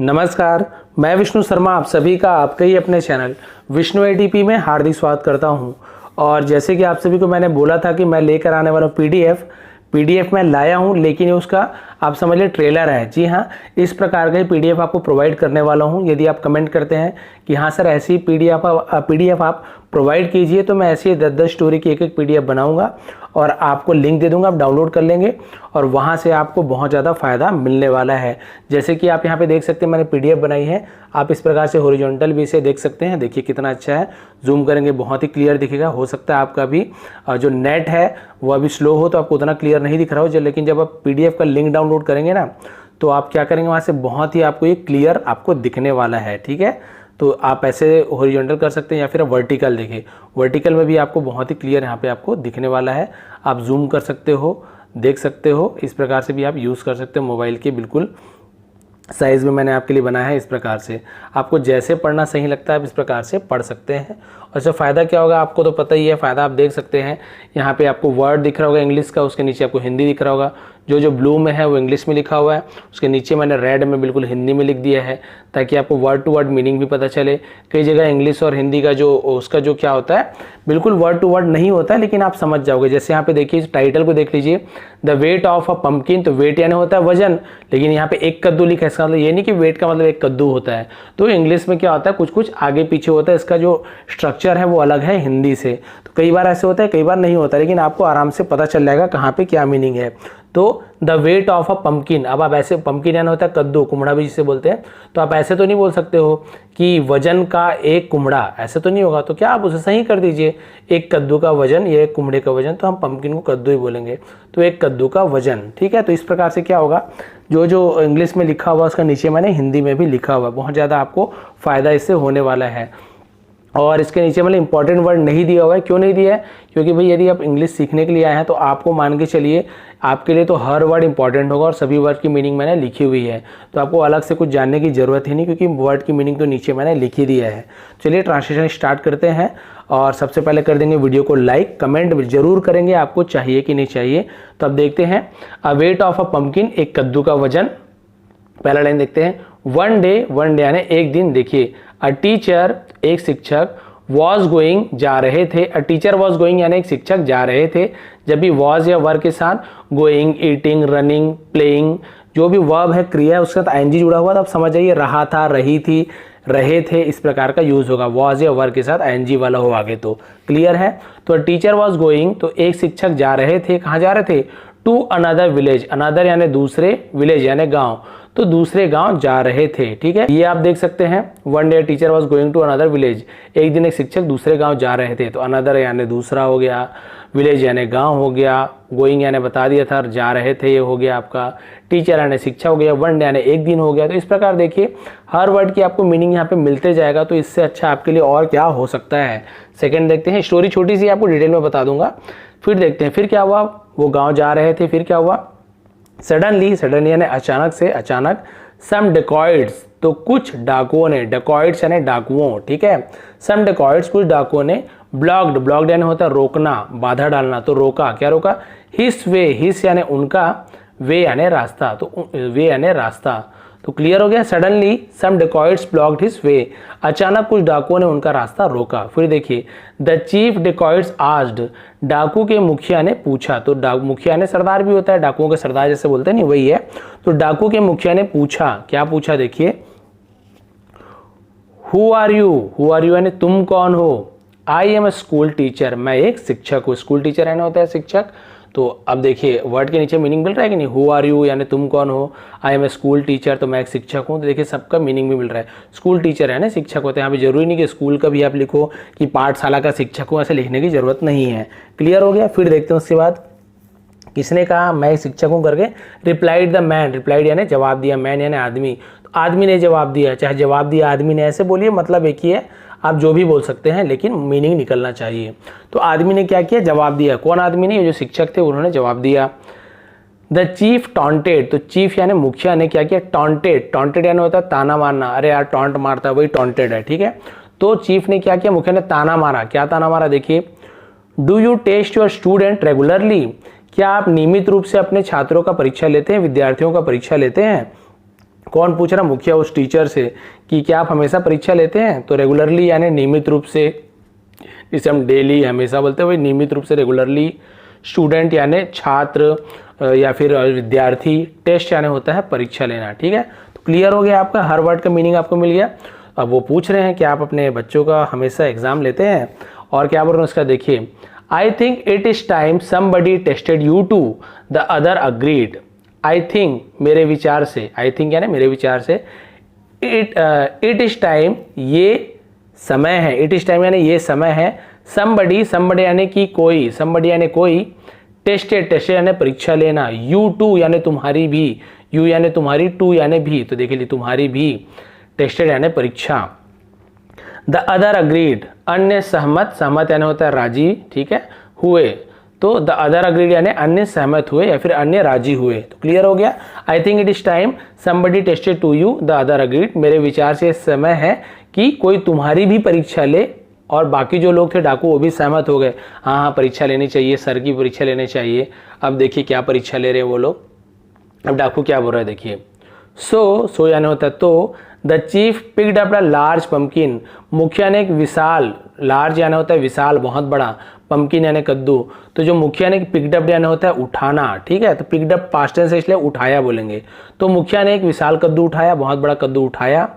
नमस्कार, मैं विष्णु शर्मा आप सभी का आपके ही अपने चैनल विष्णु एटीपी में हार्दिक स्वागत करता हूं। और जैसे कि आप सभी को मैंने बोला था कि मैं लेकर आने वाला पीडीएफ मैं लाया हूं, लेकिन ये उसका आप समझ लीजिए ट्रेलर है। जी हाँ, इस प्रकार का पीडीएफ आपको प्रोवाइड करने वाला हूं। यदि आप कमेंट करते हैं कि हाँ सर ऐसी पीडीएफ आप प्रोवाइड कीजिए, तो मैं ऐसी 10-10 स्टोरी की एक पीडीएफ बनाऊंगा और आपको लिंक दे दूंगा, आप डाउनलोड कर लेंगे और वहां से आपको बहुत ज़्यादा फ़ायदा मिलने वाला है। जैसे कि आप यहाँ पे देख सकते हैं, मैंने पीडीएफ बनाई है। आप इस प्रकार से हॉरिजॉन्टल भी इसे देख सकते हैं। देखिए कितना अच्छा है, जूम करेंगे बहुत ही क्लियर दिखेगा। हो सकता है आपका भी जो नेट है वो अभी स्लो हो तो आपको उतना क्लियर नहीं दिख रहा हो, लेकिन जब आप पीडीएफ का लिंक डाउनलोड करेंगे ना, तो आप क्या करेंगे, वहाँ से बहुत ही आपको ये क्लियर आपको दिखने वाला है। ठीक है, तो आप ऐसे हॉरिजॉन्टल कर सकते हैं या फिर वर्टिकल देखिए, वर्टिकल में भी आपको बहुत ही क्लियर यहाँ पे आपको दिखने वाला है। आप जूम कर सकते हो, देख सकते हो, इस प्रकार से भी आप यूज़ कर सकते हो। मोबाइल के बिल्कुल साइज़ में मैंने आपके लिए बनाया है। इस प्रकार से आपको जैसे पढ़ना सही लगता है आप इस प्रकार से पढ़ सकते हैं। और इससे फ़ायदा क्या होगा आपको तो पता ही है। फ़ायदा आप देख सकते हैं, यहाँ पे आपको वर्ड दिख रहा होगा इंग्लिश का, उसके नीचे आपको हिंदी दिख रहा होगा। जो ब्लू में है वो इंग्लिश में लिखा हुआ है, उसके नीचे मैंने रेड में बिल्कुल हिंदी में लिख दिया है, ताकि आपको वर्ड टू वर्ड मीनिंग भी पता चले। कई जगह इंग्लिश और हिंदी का उसका क्या होता है, बिल्कुल वर्ड टू वर्ड नहीं होता है, लेकिन आप समझ जाओगे। जैसे यहाँ पे देखिए, टाइटल को देख लीजिए, the weight of a pumpkin. तो वेट यानी होता है वजन, लेकिन यहाँ पे एक कद्दू लिखा है, इसका मतलब ये नहीं कि वेट का मतलब एक कद्दू होता है। तो इंग्लिश में क्या होता है, कुछ कुछ आगे पीछे होता है, इसका जो स्ट्रक्चर है वो अलग है हिंदी से। तो कई बार ऐसे होता है, कई बार नहीं होता, लेकिन आपको आराम से पता चल जाएगा कहाँ पे क्या मीनिंग है। तो the weight of a pumpkin, अब आप ऐसे, पंपकिन यानी होता है कद्दू, कुमड़ा भी जिसे बोलते हैं, तो आप ऐसे तो नहीं बोल सकते हो कि वजन का एक कुमड़ा, ऐसे तो नहीं होगा। तो क्या आप उसे सही कर दीजिए, एक कद्दू का वजन, ये एक कुमड़े का वजन, तो हम पंपकिन को कद्दू ही बोलेंगे। तो एक कद्दू का वजन, ठीक है। तो इस प्रकार से क्या होगा, जो इंग्लिश में लिखा हुआ उसका नीचे मैंने हिंदी में भी लिखा हुआ, बहुत ज़्यादा आपको फ़ायदा इससे होने वाला है। और इसके नीचे मतलब इंपॉर्टेंट वर्ड नहीं दिया हुआ है। क्यों नहीं दिया है, क्योंकि भाई यदि आप इंग्लिश सीखने के लिए आए हैं तो आपको मान के चलिए आपके लिए तो हर वर्ड इंपॉर्टेंट होगा और सभी वर्ड की मीनिंग मैंने लिखी हुई है, तो आपको अलग से कुछ जानने की ज़रूरत ही नहीं, क्योंकि वर्ड की मीनिंग तो नीचे मैंने लिखी दिया है। चलिए ट्रांसलेशन स्टार्ट करते हैं। और सबसे पहले कर देंगे वीडियो को लाइक, कमेंट जरूर करेंगे आपको चाहिए कि नहीं चाहिए। तो अब देखते हैं, अ वेट ऑफ अ पंपकिन, एक कद्दू का वजन। पहला लाइन देखते हैं, वन डे यानी एक दिन। देखिए, अ टीचर, एक शिक्षक, वॉज गोइंग, जा रहे थे। अ टीचर वॉज गोइंग यानी एक शिक्षक जा रहे थे। जब भी वॉज या वर्ब के साथ गोइंग, ईटिंग, रनिंग, प्लेइंग, जो भी वर्ब है, क्रिया है, उसके साथ आईएनजी जुड़ा हुआ, तो आप समझ जाइए रहा था, रही थी, रहे थे, इस प्रकार का यूज होगा। वॉज या वर्ब के साथ आईएनजी वाला हो आगे, तो क्लियर है। तो टीचर वॉज गोइंग, तो एक शिक्षक जा रहे थे, कहाँ जा रहे थे, टू अनदर विलेज। अनदर यानी दूसरे, विलेज यानी गांव, तो दूसरे गांव जा रहे थे। ठीक है, ये आप देख सकते हैं, one day teacher was going to another village, एक दिन एक शिक्षक दूसरे गांव जा रहे थे। तो अनदर यानी दूसरा हो गया, विलेज यानी गांव हो गया, गोइंग यानी बता दिया था, जा रहे थे ये हो गया आपका, टीचर यानी शिक्षा हो गया, वन डे यानी एक दिन हो गया। तो इस प्रकार देखिए हर वर्ड की आपको मीनिंग यहाँ पे मिलते जाएगा, तो इससे अच्छा आपके लिए और क्या हो सकता है। सेकेंड देखते हैं, स्टोरी छोटी सी आपको डिटेल में बता दूंगा। फिर देखते हैं, फिर क्या हुआ, वो गाँव जा रहे थे, फिर क्या हुआ, सडनली यानी अचानक से, अचानक, सम डेकॉइट्स, तो कुछ डाकुओं ने, डेकॉइट्स यानी डाकुओं, ठीक है, सम डेकॉइट्स, कुछ डाकुओं ने, ब्लॉक्ड यानी होता है रोकना, बाधा डालना, तो रोका, क्या रोका, हिस वे, हिस यानी उनका, वे यानी रास्ता, तो वे यानी रास्ता। तो क्लियर हो गया, suddenly some dacoits blocked his way, अचानक कुछ डाकुओं ने उनका रास्ता रोका। फिर देखिए, द चीफ डेकॉइट्स आस्क्ड, डाकू के मुखिया ने पूछा। तो मुखिया ने सरदार भी होता है, डाकुओं के सरदार जैसे बोलते हैं नहीं, वही है। तो डाकू के मुखिया ने पूछा, क्या पूछा, देखिए, हु आर यू यानी तुम कौन हो, I am a school teacher, मैं एक शिक्षक हूँ। स्कूल टीचर यानी होता है शिक्षक। तो अब देखिए वर्ड के नीचे मीनिंग मिल रहा है कि नहीं, हु आर यू यानी तुम कौन हो, I am a school teacher, तो मैं एक शिक्षक हूँ। तो देखिए सबका मीनिंग भी मिल रहा है, स्कूल टीचर है ना, शिक्षक होते हैं। यहाँ पे जरूरी नहीं कि स्कूल का भी आप लिखो कि पाठशाला का शिक्षक हूँ, ऐसे लिखने की जरूरत नहीं है। क्लियर हो गया। फिर देखते हैं उसके बाद किसने कहा मैं शिक्षक हूँ करके, रिप्लाइड द मैन, रिप्लाइड यानी जवाब दिया, मैन यानी आदमी, तो आदमी ने जवाब दिया, चाहे जवाब दिया आदमी ने ऐसे बोलिए, मतलब एक ही है, आप जो भी बोल सकते हैं लेकिन मीनिंग निकलना चाहिए। तो आदमी ने क्या किया, जवाब दिया। कौन आदमी ने, जो शिक्षक थे उन्होंने जवाब दिया। द चीफ टॉन्टेड, तो चीफ यानी मुखिया ने क्या किया, टॉन्टेड यानी होता है ताना मारना, अरे यार टॉन्ट मारता है, वही टॉन्टेड है, ठीक है। तो चीफ ने क्या किया, मुखिया ने ताना मारा। क्या ताना मारा, देखिए, do you test your student regularly, क्या आप नियमित रूप से अपने छात्रों का परीक्षा लेते हैं, विद्यार्थियों का परीक्षा लेते हैं। कौन पूछ रहा? मुखिया उस टीचर से कि क्या आप हमेशा परीक्षा लेते हैं? तो रेगुलरली यानी नियमित रूप से, जिसे हम डेली हमेशा बोलते हैं, वही नियमित रूप से, रेगुलरली। स्टूडेंट यानी छात्र या फिर विद्यार्थी। टेस्ट यानी होता है परीक्षा लेना। ठीक है, तो क्लियर हो गया आपका, हर वर्ड का मीनिंग आपको मिल गया। अब वो पूछ रहे हैं कि आप अपने बच्चों का हमेशा एग्जाम लेते हैं, और क्या बोल रहे हैं उसका देखिए। I think it is time somebody tested you too, the other agreed. I think मेरे विचार से, आई थिंक यानी मेरे विचार से, इट इज टाइम ये समय है, इट इज टाइम यानी ये समय है, समबडी, समबडी यानी कि कोई, समबडी यानी कोई, टेस्टेड, टेस्टेड यानी परीक्षा लेना, यू टू यानी तुम्हारी भी, यू यानी तुम्हारी, टू यानी भी, तो देखिए तुम्हारी भी, टेस्टेड यानी परीक्षा। द अदर अग्रीड, अन्य सहमत, सहमत यानी होता है राजी। ठीक है, हुए, तो द अदर अग्रीड यानी अन्य सहमत हुए या फिर अन्य राजी हुए। तो क्लियर हो गया। I think it is time somebody tested to you the other agreed, मेरे विचार से समय है कि कोई तुम्हारी भी परीक्षा ले, और बाकी जो लोग थे डाकू वो भी सहमत हो गए, हाँ हाँ परीक्षा लेनी चाहिए, सर की परीक्षा लेनी चाहिए। अब देखिए क्या परीक्षा ले रहे हैं वो लोग। अब डाकू क्या बोल रहा है देखिए। सो यानी होता है तो, the chief picked up a large pumpkin, मुखिया ने एक विशाल, लार्ज यानी होता है विशाल, बहुत बड़ा, पम्पकिन यानी कद्दू, तो जो मुखिया ने पिक्ड अप यानी होता है उठाना। ठीक है, तो पिक्ड अप पास्ट टेंस है इसलिए उठाया बोलेंगे। तो मुखिया ने एक विशाल कद्दू उठाया, बहुत बड़ा कद्दू उठाया।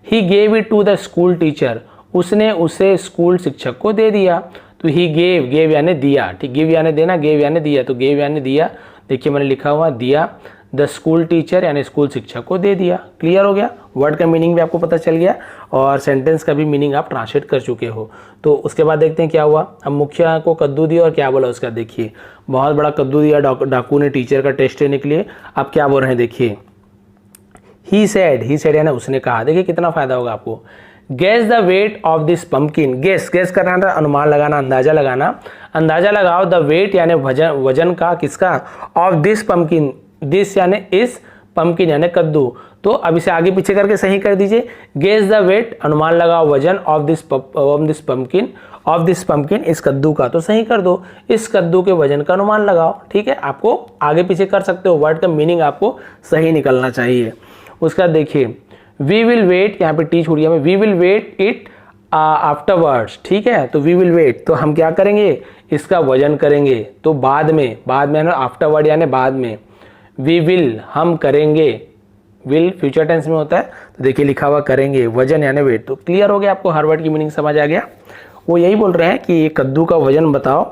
He gave it to the school teacher, उसने उसे स्कूल शिक्षक को दे दिया। तो ही गेव, गेव यानी दिया। ठीक, गिव यानी देना, गेव यानी दिया, तो गेव यानी दिया, देखिए मैंने लिखा हुआ दिया, द स्कूल टीचर यानी स्कूल शिक्षक को दे दिया। क्लियर हो गया, वर्ड का मीनिंग भी आपको पता चल गया और सेंटेंस का भी मीनिंग आप ट्रांसलेट कर चुके हो। तो उसके बाद देखते हैं क्या हुआ। अब मुखिया को कद्दू दिया और क्या बोला उसका देखिए, बहुत बड़ा कद्दू दिया डाकू ने टीचर का टेस्ट लेने के लिए। अब क्या बोल रहे हैं देखिए, ही सेड यानी उसने कहा। देखिए कितना फायदा होगा आपको। Guess the weight of this pumpkin, guess, guess करना था, अनुमान लगाना, अंदाजा लगाना, अंदाजा लगाओ। द वेट यानी वजन, वजन का, किसका, ऑफ दिस पम्पकिन, दिस यानी इस, पम्पकिन यानी कद्दू। तो अब इसे आगे पीछे करके सही कर दीजिए। गेस द वेट, अनुमान लगाओ वजन, of this pumpkin, of this pumpkin, इस कद्दू का, तो सही कर दो, इस कद्दू के वजन का अनुमान लगाओ। ठीक है, आपको आगे पीछे कर सकते हो, वर्ड का मीनिंग आपको सही निकलना चाहिए। उसका देखिए, वी विल वेट, यहाँ पे टी छूट गया, we will weight it afterwards. ठीक है, तो वी विल वेट, तो हम क्या करेंगे, इसका वजन करेंगे। तो बाद में, बाद में आफ्टरवर्ड यानी बाद में। वी विल, हम करेंगे, विल फ्यूचर टेंस में होता है, तो देखिए लिखा हुआ करेंगे, वजन यानी वेट। तो क्लियर हो गया, आपको हर वर्ड की मीनिंग समझ आ गया। वो यही बोल रहे हैं कि ये कद्दू का वजन बताओ,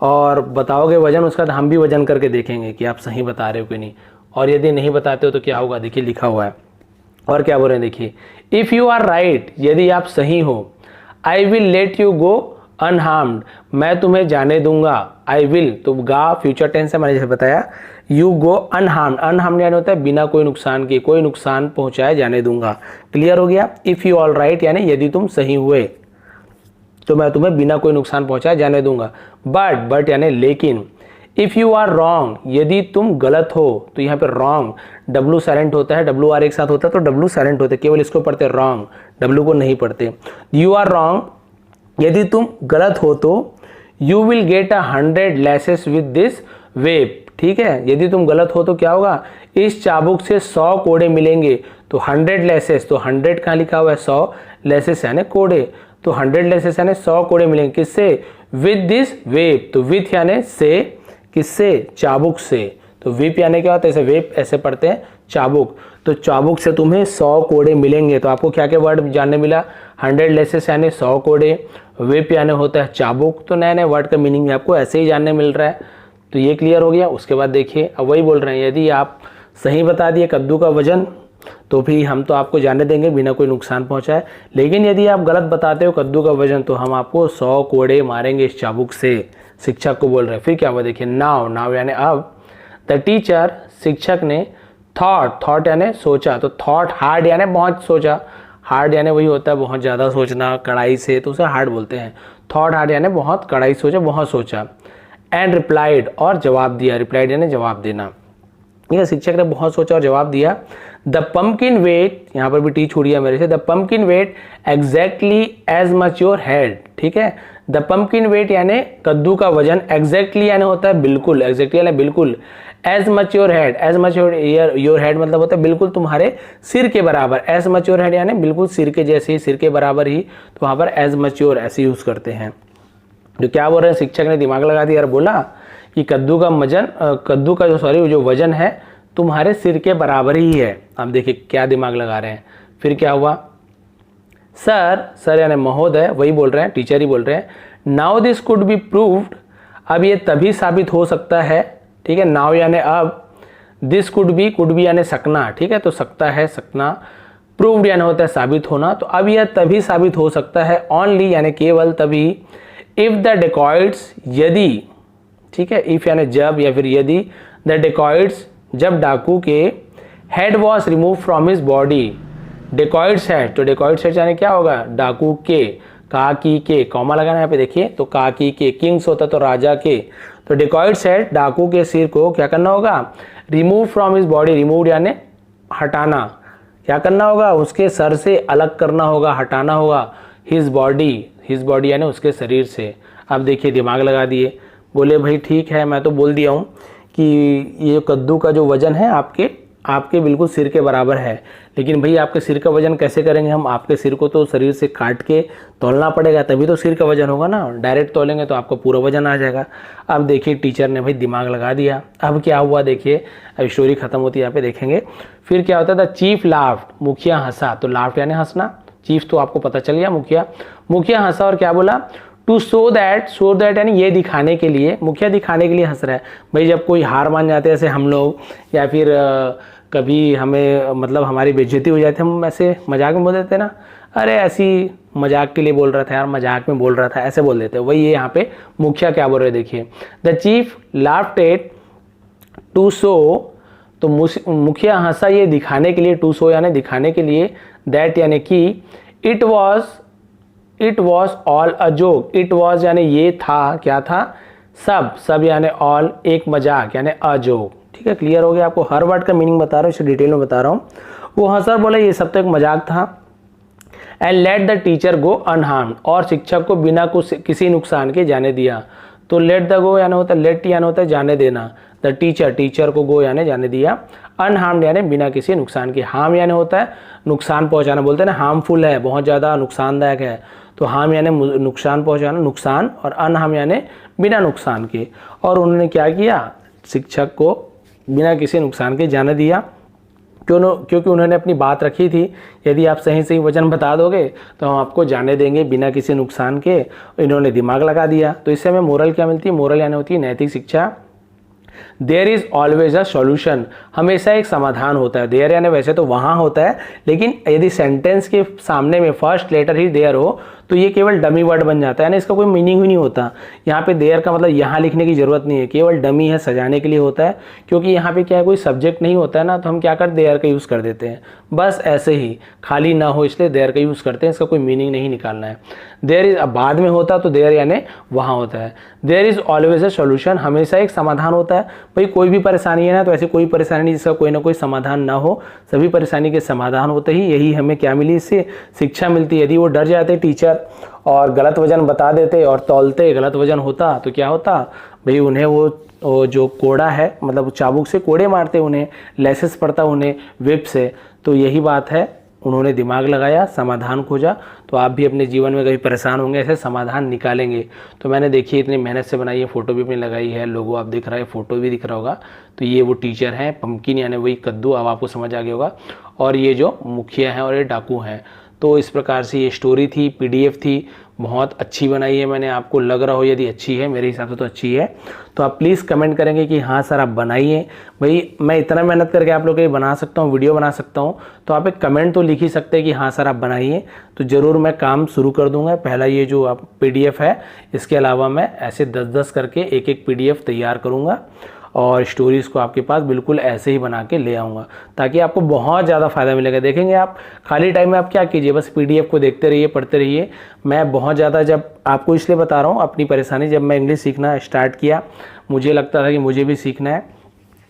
और बताओगे वजन, उसका हम भी वजन करके देखेंगे कि आप सही बता रहे हो कि नहीं, और यदि नहीं बताते हो तो क्या होगा, देखिए लिखा हुआ है। और क्या बोल रहे हैं देखिए, इफ़ यू आर राइट, यदि आप सही हो, I will let you go unharmed, मैं तुम्हें जाने दूंगा। आई विल, तो गा फ्यूचर टेंस है, मैंने जैसे बताया। यू गो अनहार्म्ड, अनहार्म्ड यानी होता है बिना कोई नुकसान के, कोई नुकसान पहुंचाए जाने दूंगा। क्लियर हो गया। इफ़ यू ऑल राइट यानी यदि तुम सही हुए तो मैं तुम्हें बिना कोई नुकसान पहुंचाए जाने दूंगा। बट यानी लेकिन। इफ़ यू आर रॉन्ग, यदि तुम गलत हो, तो यहाँ पे रॉन्ग, डब्लू साइलेंट होता है, डब्लू आर एक साथ होता है तो डब्लू साइलेंट होते, केवल इसको पढ़ते रॉन्ग, डब्लू को नहीं पढ़ते। यू आर रॉन्ग, यदि तुम गलत हो तो you will get 100 lashes with this whip. ठीक है, यदि तुम गलत हो तो क्या होगा, इस चाबुक से 100 कोड़े मिलेंगे। तो 100 लैसेस, तो 100 कहाँ लिखा हुआ है, 100 लैसेस यानी कोड़े, तो 100 लैसेस यानी 100 कोड़े मिलेंगे, किससे, विद दिस वेप। तो विथ यानी से, किससे, चाबुक से। तो वेप यानी क्या होता है, ऐसे वेप ऐसे पढ़ते हैं, चाबुक, तो चाबुक से तुम्हें 100 कोड़े मिलेंगे। तो आपको क्या क्या वर्ड जानने मिला, 100 लेसेस यानी 100 कोड़े, वेप यानी होता है चाबुक। तो नए नए वर्ड का मीनिंग आपको ऐसे ही जानने मिल रहा है। तो ये क्लियर हो गया। उसके बाद देखिए, अब वही बोल रहे हैं, यदि आप सही बता दिए कद्दू का वजन तो भी हम तो आपको जाने देंगे बिना कोई नुकसान पहुंचाए, लेकिन यदि आप गलत बताते हो कद्दू का वजन तो हम आपको 100 कोड़े मारेंगे इस चाबुक से, शिक्षक को बोल रहे हैं। फिर क्या हुआ देखिए, नाउ यानी अब, द टीचर, शिक्षक ने, थॉट यानी सोचा, तो थॉट हार्ड यानी बहुत सोचा, हार्ड यानी वही होता है बहुत ज़्यादा सोचना कड़ाई से, तो उसे हार्ड बोलते हैं। थॉट हार्ड यानी बहुत कड़ाई सोचा, बहुत सोचा। एंड रिप्लाइड, और जवाब दिया, रिप्लाइड यानी जवाब देना। ठीक है, शिक्षक ने बहुत सोचा और जवाब दिया। द पम्पकिन वेट, यहाँ पर भी टी छूट गया मेरे से, the pumpkin weight exactly as much your head. ठीक है, द पम्पकिन वेट यानी कद्दू का वजन एग्जैक्टली यानी होता है बिल्कुल, एग्जैक्टली यानी बिल्कुल, as much your head, as much your head मतलब होता है बिल्कुल तुम्हारे सिर के बराबर, एज मच योर हेड यानी बिल्कुल सिर के जैसे ही, सिर के बराबर ही, तो वहाँ पर एज मच योर ऐसे यूज़ करते हैं। जो क्या बोल रहे हैं, शिक्षक ने दिमाग लगा दिया और बोला कि कद्दू का जो वजन है तुम्हारे सिर के बराबर ही है। अब देखिए क्या दिमाग लगा रहे हैं। फिर क्या हुआ, सर यानी महोदय वही बोल रहे हैं, टीचर ही बोल रहे हैं, now this could be proved, अब ये तभी साबित हो सकता है, ठीक है, नाउ यानी अब, दिस कुड बी यानी सकना, ठीक है, तो सकता है, सकना, प्रूव्ड यानी होता है साबित होना, तो अब यह तभी साबित हो सकता है, ओनली यानी केवल तभी, इफ द डेकॉइड्स यदि, ठीक है, इफ यानी जब या फिर यदि, द डेकॉइड्स जब डाकू के head was remove from his body, dacoit's head, तो डेकॉइड्स हेड यानी क्या होगा, डाकू के, काकी के, कॉमा लगाना यहाँ पे देखिए, तो काकी के, किंग्स होता तो राजा के, तो डेकॉइड्स हेड डाकू के सिर को क्या करना होगा, remove from his body, remove यानी हटाना, क्या करना होगा, उसके सर से अलग करना होगा, हटाना होगा, हिज बॉडी यानी उसके शरीर से। अब देखिए दिमाग लगा दिए, बोले भाई ठीक है, मैं तो बोल दिया हूँ कि ये कद्दू का जो वजन है आपके बिल्कुल सिर के बराबर है, लेकिन भाई आपके सिर का वजन कैसे करेंगे हम, आपके सिर को तो शरीर से काट के तौलना पड़ेगा, तभी तो सिर का वजन होगा ना, डायरेक्ट तौलेंगे तो आपका पूरा वजन आ जाएगा। अब देखिए टीचर ने भाई दिमाग लगा दिया। अब क्या हुआ देखिए, अब स्टोरी खत्म होती है यहाँ पे देखेंगे। फिर क्या होता था, चीफ लाफ्ट, मुखिया हंसा, तो लाफ्ट यानी हंसना, चीफ तो आपको पता चल गया, मुखिया हंसा और क्या बोला, टू शो दैट यानी ये दिखाने के लिए, मुखिया दिखाने के लिए हंस रहा है। भाई जब कोई हार मान जाते हैं, जैसे हम लोग, या फिर कभी हमें मतलब हमारी बेइज्जती हो जाती है, हम ऐसे मजाक में बोल देते हैं ना, अरे ऐसी मजाक के लिए बोल रहा था यार, मजाक में बोल रहा था, ऐसे बोल देते हैं। वही ये यहाँ पे मुखिया क्या बोल रहे हैं देखिए, the chief laughed at to show, तो मुखिया हंसा ये दिखाने के लिए, टू शो यानी दिखाने के लिए, दैट यानी कि it was all a joke, it was यानी ये था, क्या था, सब यानी ऑल एक मजाक यानी अ जोक, ठीक है, क्लियर हो गया आपको, हर वर्ड का मीनिंग बता रहा हूँ, इसे डिटेल में बता रहा हूँ। वो हंसर बोला ये सब तो एक मजाक था, and let the teacher go unharmed, और शिक्षक को बिना किसी नुकसान के जाने दिया। तो लेट द गो यानी होता है, लेट यानी होता है जाने देना, द टीचर को गो यानी जाने दिया, अनहार्म्ड यानी बिना किसी नुकसान के, हार्म यानी होता है नुकसान पहुंचाना, बोलते हैं ना हार्मफुल है, बहुत ज़्यादा नुकसानदायक है, तो हार्म यानी नुकसान पहुंचाना, नुकसान, और अनहार्म यानी बिना नुकसान के। और उन्होंने क्या किया, शिक्षक को बिना किसी नुकसान के जाने दिया, क्योंकि उन्होंने अपनी बात रखी थी, यदि आप सही वजन बता दोगे तो हम आपको जाने देंगे बिना किसी नुकसान के। इन्होंने दिमाग लगा दिया। तो इससे हमें मोरल क्या मिलती है, मोरल यानी होती है नैतिक शिक्षा। There is always a solution, हमेशा एक समाधान होता है। देयर यानी वैसे तो वहाँ होता है, लेकिन यदि सेंटेंस के सामने में फर्स्ट लेटर ही देयर हो तो ये केवल डमी वर्ड बन जाता है, यानी इसका कोई मीनिंग ही नहीं होता। यहाँ पे देयर का मतलब यहाँ लिखने की जरूरत नहीं है, केवल डमी है, सजाने के लिए होता है। क्योंकि यहाँ पे क्या है, कोई सब्जेक्ट नहीं होता है ना, तो हम क्या करते देयर का यूज़ कर देते हैं, बस ऐसे ही खाली ना हो इसलिए देयर का यूज़ करते हैं, इसका कोई मीनिंग नहीं निकालना है। देयर इज, अब बाद में होता तो देयर यानी वहाँ होता है। There is always a solution, हमेशा एक समाधान होता है। भाई कोई भी परेशानी है ना, तो ऐसी कोई परेशानी नहीं जिसका कोई ना कोई समाधान ना हो, सभी परेशानी के समाधान होते ही। यही हमें क्या मिली, इससे शिक्षा मिलती है। यदि वो डर जाते टीचर और गलत वजन बता देते और तौलते गलत वजन होता तो क्या होता, भाई उन्हें वो जो कोड़ा है, मतलब चाबुक से कोड़े मारते, उन्हें लेसेस पड़ता, उन्हें विप से। तो यही बात है, उन्होंने दिमाग लगाया, समाधान खोजा। तो आप भी अपने जीवन में कभी परेशान होंगे, ऐसे समाधान निकालेंगे। तो मैंने देखिए इतनी मेहनत से बनाई है, फ़ोटो भी अपनी लगाई है, लोगो आप दिख रहा है, फ़ोटो भी दिख रहा होगा। तो ये वो टीचर हैं, पम्पकिन यानी वही कद्दू, अब आपको समझ आ गया होगा। और ये जो मुखिया हैं और ये डाकू हैं। तो इस प्रकार से ये स्टोरी थी, पीडीएफ थी, बहुत अच्छी बनाई है मैंने। आपको लग रहा हो यदि अच्छी है, मेरे हिसाब से तो अच्छी है, तो आप प्लीज़ कमेंट करेंगे कि हाँ सर आप बनाइए। भाई मैं इतना मेहनत करके आप लोग के लिए बना सकता हूँ, वीडियो बना सकता हूँ, तो आप एक कमेंट तो लिख ही सकते हैं कि हाँ सर आप बनाइए। तो ज़रूर मैं काम शुरू कर दूंगा। पहला ये जो आप पीडीएफ है, इसके अलावा मैं ऐसे 10-10 करके एक पीडीएफ तैयार करूँगा और स्टोरीज़ को आपके पास बिल्कुल ऐसे ही बना के ले आऊँगा, ताकि आपको बहुत ज़्यादा फ़ायदा मिलेगा। देखेंगे आप खाली टाइम में आप क्या कीजिए, बस पीडीएफ को देखते रहिए, पढ़ते रहिए। मैं बहुत ज़्यादा, जब आपको इसलिए बता रहा हूँ अपनी परेशानी, जब मैं इंग्लिश सीखना स्टार्ट किया, मुझे लगता था कि मुझे भी सीखना है,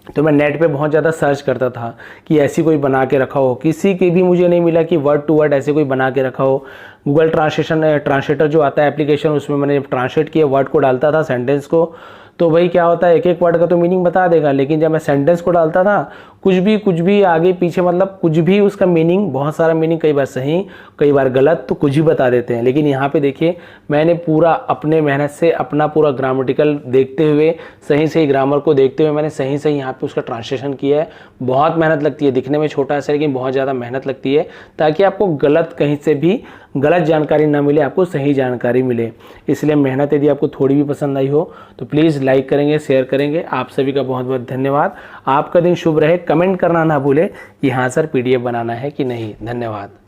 तो मैं नेट पे बहुत ज़्यादा सर्च करता था कि ऐसी कोई बना के रखा हो, किसी की भी मुझे नहीं मिला कि वर्ड टू वर्ड ऐसे कोई बना के रखा हो। गूगल ट्रांसलेटर जो आता है एप्लीकेशन, उसमें मैंने ट्रांसलेट किया, वर्ड को डालता था, सेंटेंस को, तो भाई क्या होता है एक एक वर्ड का तो मीनिंग बता देगा, लेकिन जब मैं सेंटेंस को डालता था कुछ भी आगे पीछे, मतलब कुछ भी उसका मीनिंग, बहुत सारा मीनिंग, कई बार सही कई बार गलत, तो कुछ भी बता देते हैं। लेकिन यहाँ पे देखिए मैंने पूरा अपने मेहनत से अपना पूरा ग्रामेटिकल देखते हुए, सही सही ग्रामर को देखते हुए मैंने सही सही यहाँ पे उसका ट्रांसलेशन किया है। बहुत मेहनत लगती है, दिखने में छोटा है लेकिन बहुत ज़्यादा मेहनत लगती है, ताकि आपको गलत कहीं से भी गलत जानकारी ना मिले, आपको सही जानकारी मिले। इसलिए मेहनत यदि आपको थोड़ी भी पसंद आई हो तो प्लीज़ लाइक करेंगे, शेयर करेंगे। आप सभी का बहुत बहुत धन्यवाद। आपका दिन शुभ रहे। कमेंट करना ना भूले कि हाँ सर PDF बनाना है कि नहीं। धन्यवाद।